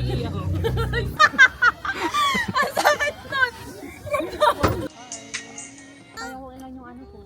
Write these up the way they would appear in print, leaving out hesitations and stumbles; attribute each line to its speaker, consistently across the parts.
Speaker 1: Ang sakit nun! Kaya ko ilan yung ano po.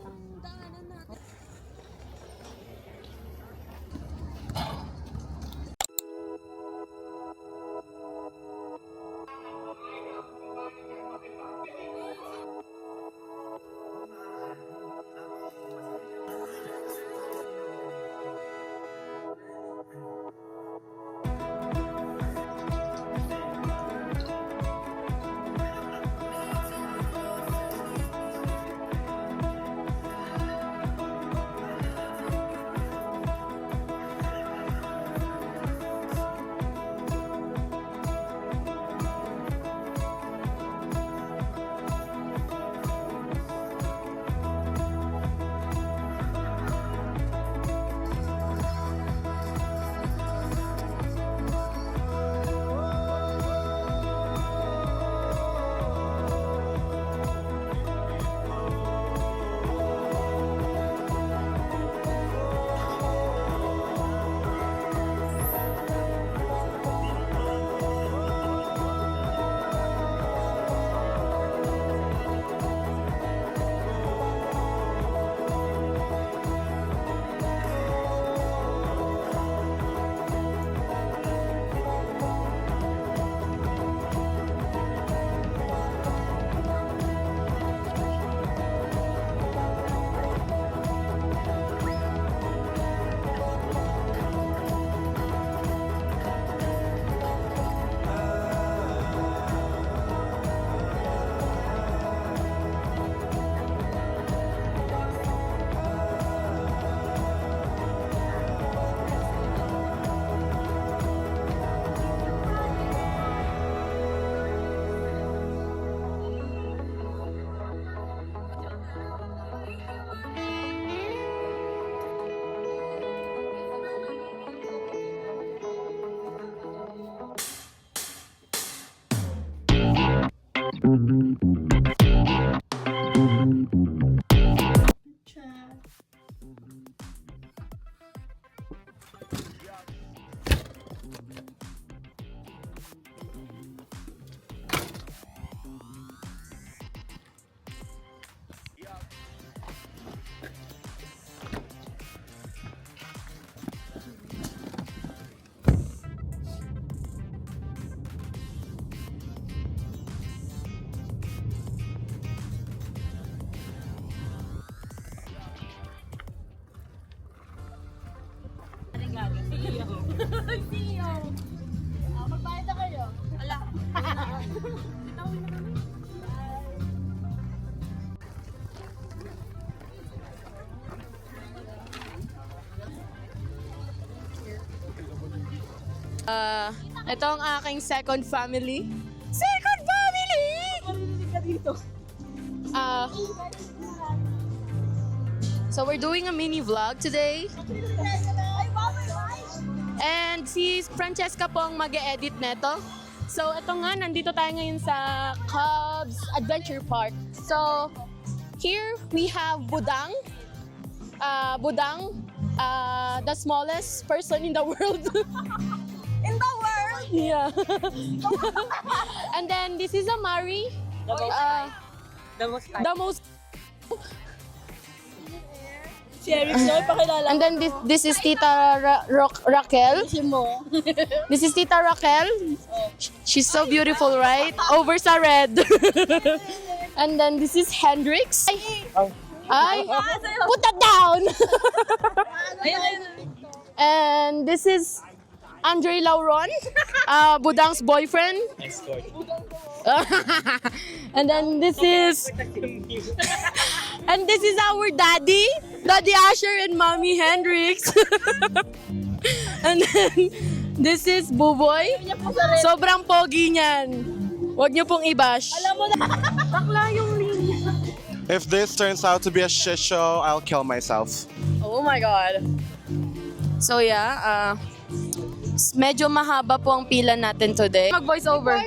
Speaker 1: CEO. Magbayad na kayo. Ala. Bitawin na kami.
Speaker 2: Ito ang aking second family. Second family!
Speaker 1: Marinig ka dito.
Speaker 2: So we're doing a mini vlog today.
Speaker 1: Ay, wow, my gosh!
Speaker 2: And si Francesca po ang mag-e-edit neto. So ito nga, nandito tayo ngayon sa Cubs Adventure Park. So here we have Budang. The smallest person in the world.
Speaker 1: In the world!
Speaker 2: Yeah. And then this is Amari. The most.
Speaker 1: Si Eric Joy, pakilala.
Speaker 2: And then this is Tita Raquel.
Speaker 1: mo.
Speaker 2: This is Tita Raquel. She's so beautiful, right? Over sa red. And then this is Hendrix. Ay, put that down. And this is Andre Lauron, Budang's boyfriend. And then this is our daddy, Daddy Asher and Mommy Hendrix. And then this is Buboy. Sobrang pogi niyan. Huwag niyo pong i-bash.
Speaker 1: Alam mo na, bakla yung linya.
Speaker 3: If this turns out to be a shit show, I'll kill myself.
Speaker 2: Oh my God. So yeah, medyo mahaba po ang pila natin today. Mag-voice over.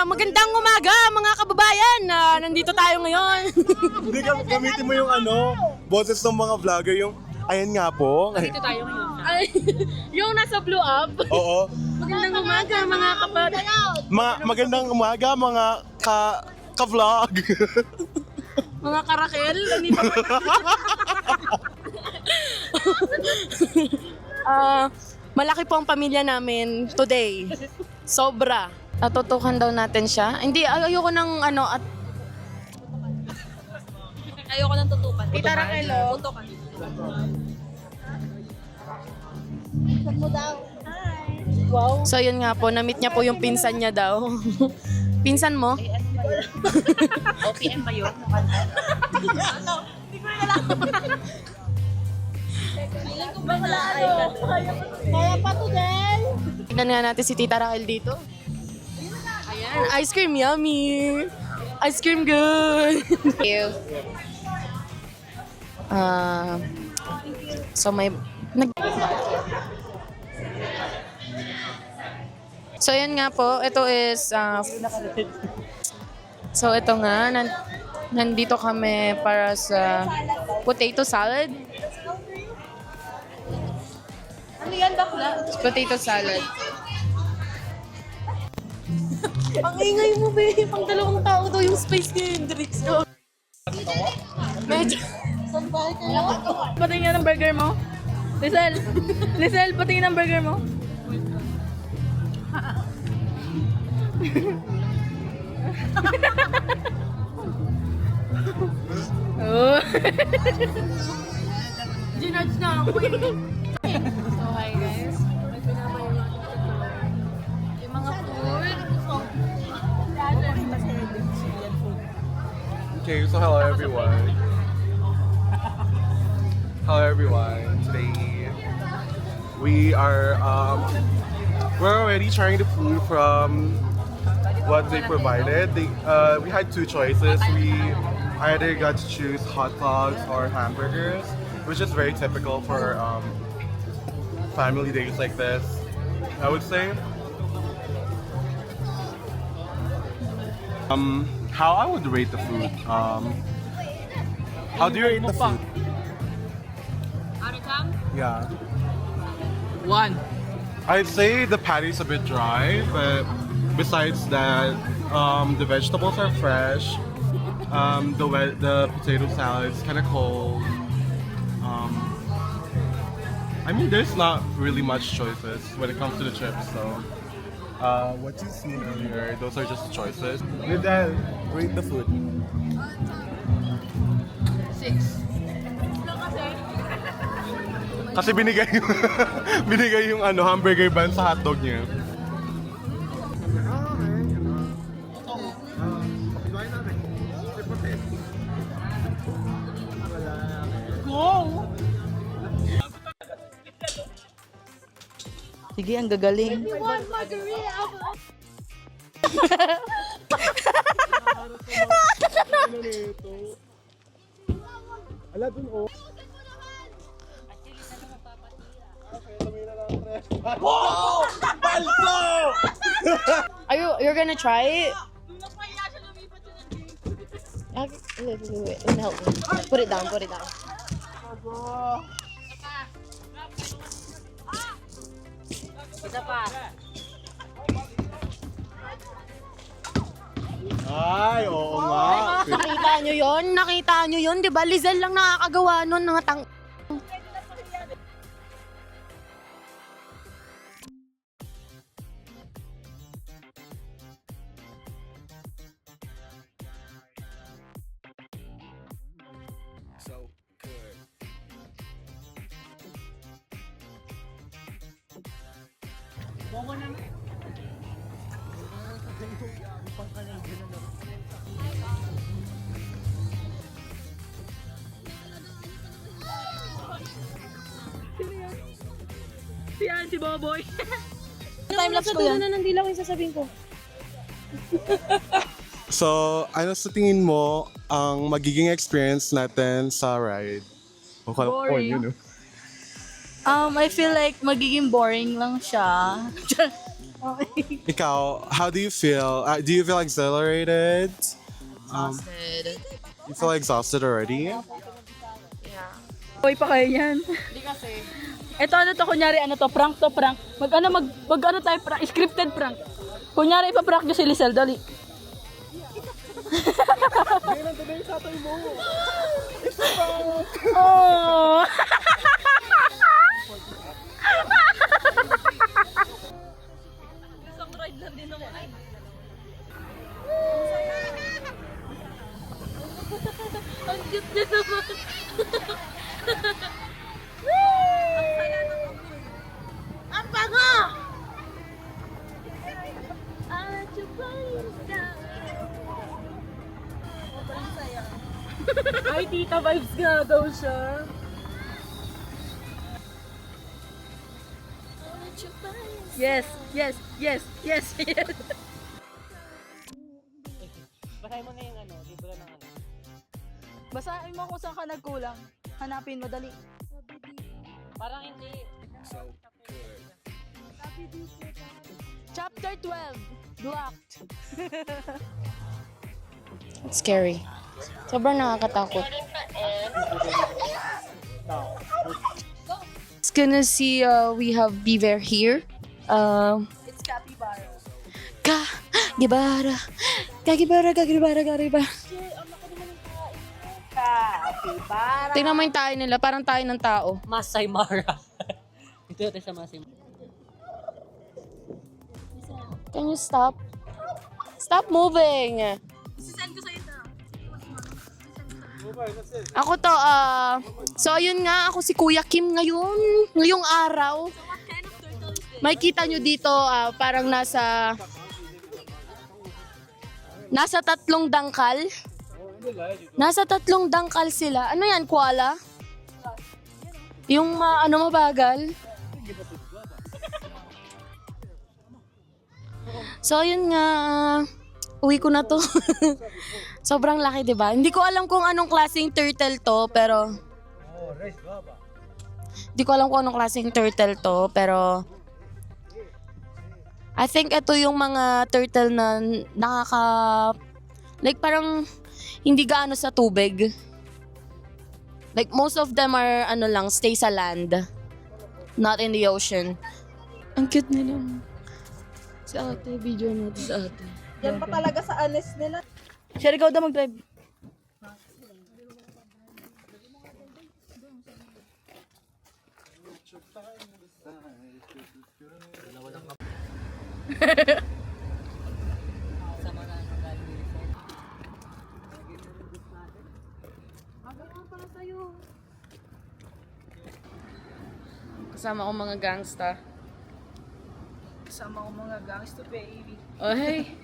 Speaker 2: Magandang umaga mga kababayan. Nandito tayo ngayon.
Speaker 3: Hindi ka gamitin mo yung boses ng mga vlogger, yung ayan nga po.
Speaker 2: Nandito tayo ngayon. Ay, yung nasa blue up.
Speaker 3: Oo.
Speaker 2: Magandang umaga mga kapatid.
Speaker 3: Magandang umaga mga ka-vlog.
Speaker 2: Mga karakel. Malaki po ang pamilya namin today. Sobra. Natutukan daw natin siya. Hindi, ayoko ng ano at
Speaker 1: Ayoko nang tutukan.
Speaker 2: Tita Raquel, oh.
Speaker 1: Tutukan. Saan mo daw? Hi.
Speaker 2: wow. So yun nga po, na-meet niya po yung pinsan niya daw. Pinsan mo?
Speaker 1: OPM ba yun? Ano? Hindi ko na alam. Bakla ano? Kaya pa to din.
Speaker 2: Tignan nga natin si Tita Raquel dito. Ayan, ice cream yummy. Ice cream good. Thank you. So may So yun nga po, ito is so ito nga nandito kami para sa potato salad.
Speaker 1: Ano yan, bakla?
Speaker 2: Potato salad.
Speaker 1: Ang ingay mo, babe. Pang dalawang tao daw yung space ni Hendrix.
Speaker 2: Medyo
Speaker 1: Saan ba kayo?
Speaker 2: patingin ng burger mo. Lisel, patingin ng burger mo. Oh. Ginudge na ako eh. So hi guys. Yung mga food.
Speaker 3: Okay, so hello everyone. Hello everyone. Today we're already trying the food from what they provided. We had two choices. We either got to choose hot dogs or hamburgers, which is very typical for family days like this, I would say. How I would rate the food. How do you rate the food? Yeah.
Speaker 2: 1.
Speaker 3: I'd say the patty's a bit dry, but besides that, the vegetables are fresh. The potato salad is kind of cold. I mean, there's not really much choices when it comes to the chips, so what you've seen earlier, those are just choices. With that, rate the food.
Speaker 2: 6.
Speaker 3: Kasi binigay binigay yung hamburger bun sa hotdog niya.
Speaker 1: Sige, ang gagaling.
Speaker 3: Ala dun oh.
Speaker 2: You're gonna try it? Wait, let me help me. Put it down. Isa pa.
Speaker 3: Ay, oo nga.
Speaker 2: Nakita nyo yun, di ba? Lizelle lang nakakagawa nun, mga tang...
Speaker 3: So good.
Speaker 2: Si Boboy.
Speaker 1: Time-lapse ko yan.
Speaker 2: Nandila ko yung sasabihin ko.
Speaker 3: So, ano sa tingin mo ang magiging experience natin sa ride?
Speaker 1: Boring. I feel like magiging boring lang siya.
Speaker 3: Ikaw, how do you feel? Do you feel exhilarated? You feel exhausted already?
Speaker 1: Boy pa kayo yan.
Speaker 2: Hindi kasi. Ito ano to, kunyari ano to, prank to, prank. Mag ano tayo, prank, scripted prank. Kunyari ipaprank nyo si Lisel, dali. Oh. Isang ride lang din ako. Ang cute niya naman. Ang bango! Ay, tita vibes nga daw siya. Yes, yes, yes, yes, yes.
Speaker 4: Basahin mo na yung ano, libro ng ano.
Speaker 2: Basahin mo kung saan ka nagkulang. Hanapin mo, dali.
Speaker 4: Parang hindi.
Speaker 2: Chapter 12, Blocked.
Speaker 1: It's scary. Sobrang nakakatakot. It's gonna see, we have Beaver here.
Speaker 2: It's capybara.
Speaker 1: Gibara. Kagibara.
Speaker 2: Capybara.
Speaker 1: Tingnan mo yung tayo nila, parang tayo ng tao.
Speaker 4: Masai Mara. Ito natin sa Masai Mara.
Speaker 1: Can you stop? Stop moving!
Speaker 2: Sisend ko sa'yo ito.
Speaker 1: Ako to, so yun nga, ako si Kuya Kim ngayong araw. May kita nyo dito, parang nasa 3 dangkal. Nasa 3 dangkal sila. Ano yan, koala? Yung mabagal. So yun nga, uwi ko na to. Sobrang laki, 'di ba? Hindi ko alam kung anong klaseng turtle to, pero I think ito yung mga turtle na like parang hindi gaano sa tubig. Like most of them are stay sa land, not in the ocean. Ang cute nila. Si ate, video natin sa ate.
Speaker 2: Yan pa talaga sa honest nila. Sir, ikaw daw mag-drive.
Speaker 4: Sama na ang galing nito.
Speaker 1: Kasama ko mga gangsta.
Speaker 2: Kasama ko mga gangster baby.
Speaker 1: Oh, hey.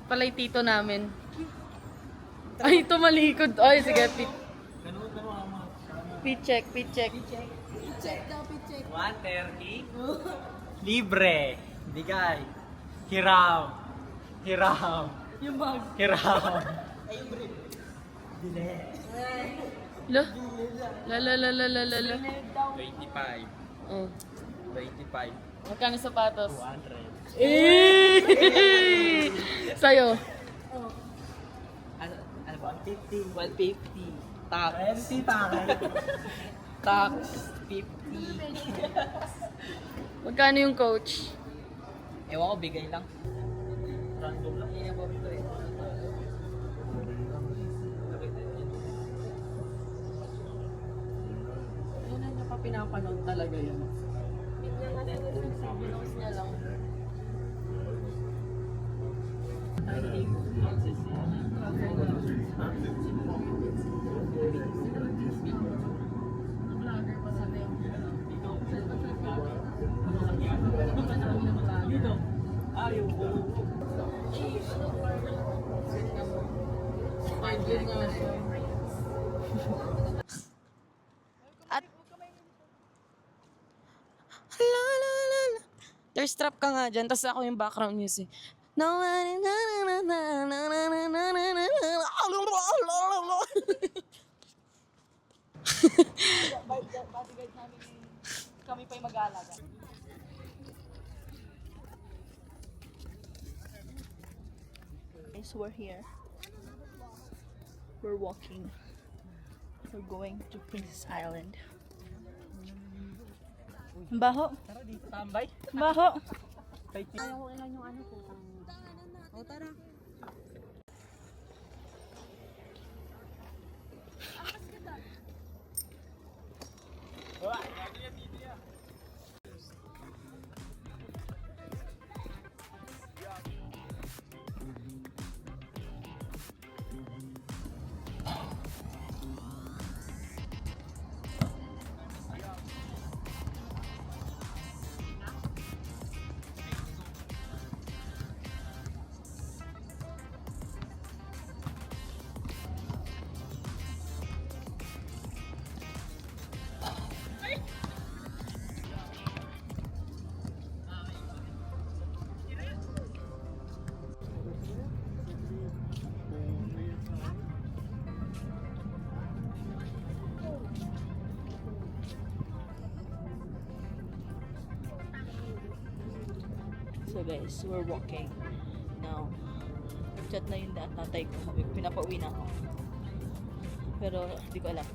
Speaker 1: Palay tito namin. Ay, tumalikod. Ay, sige, pit check.
Speaker 4: 130. Libre. Bigay. Hiram.
Speaker 2: Yung bag.
Speaker 4: Hiram. Bili.
Speaker 1: La.
Speaker 4: 25.
Speaker 1: Oh.
Speaker 4: 25.
Speaker 1: Magkano sapatos?
Speaker 4: 200.
Speaker 1: Eh! Sa'yo.
Speaker 4: Ano ba? 150. 150. Tax. 20 tax. 50.
Speaker 1: Magkano yung coach?
Speaker 4: Ewan ko, bigay lang. Random lang. Yan yung ito eh.
Speaker 1: Ayun na niya pa pinapanood talaga yun. Binos niya lang. At la la la la. There's trap ka nga dyan, tapos ako yung background music. No,
Speaker 2: Kami pa yung mag-aalaga. Guys, we're here. We're walking. We're going to Princess Island. Ang baho.
Speaker 4: Tara dito tambay.
Speaker 2: Ang baho.
Speaker 4: Ayaw ko ilan yung ano po. O tara.
Speaker 2: So guys, we're walking now. Chat na yung tatay ko. Sabi ko, pinapauwi na ako. Pero, hindi ko alam.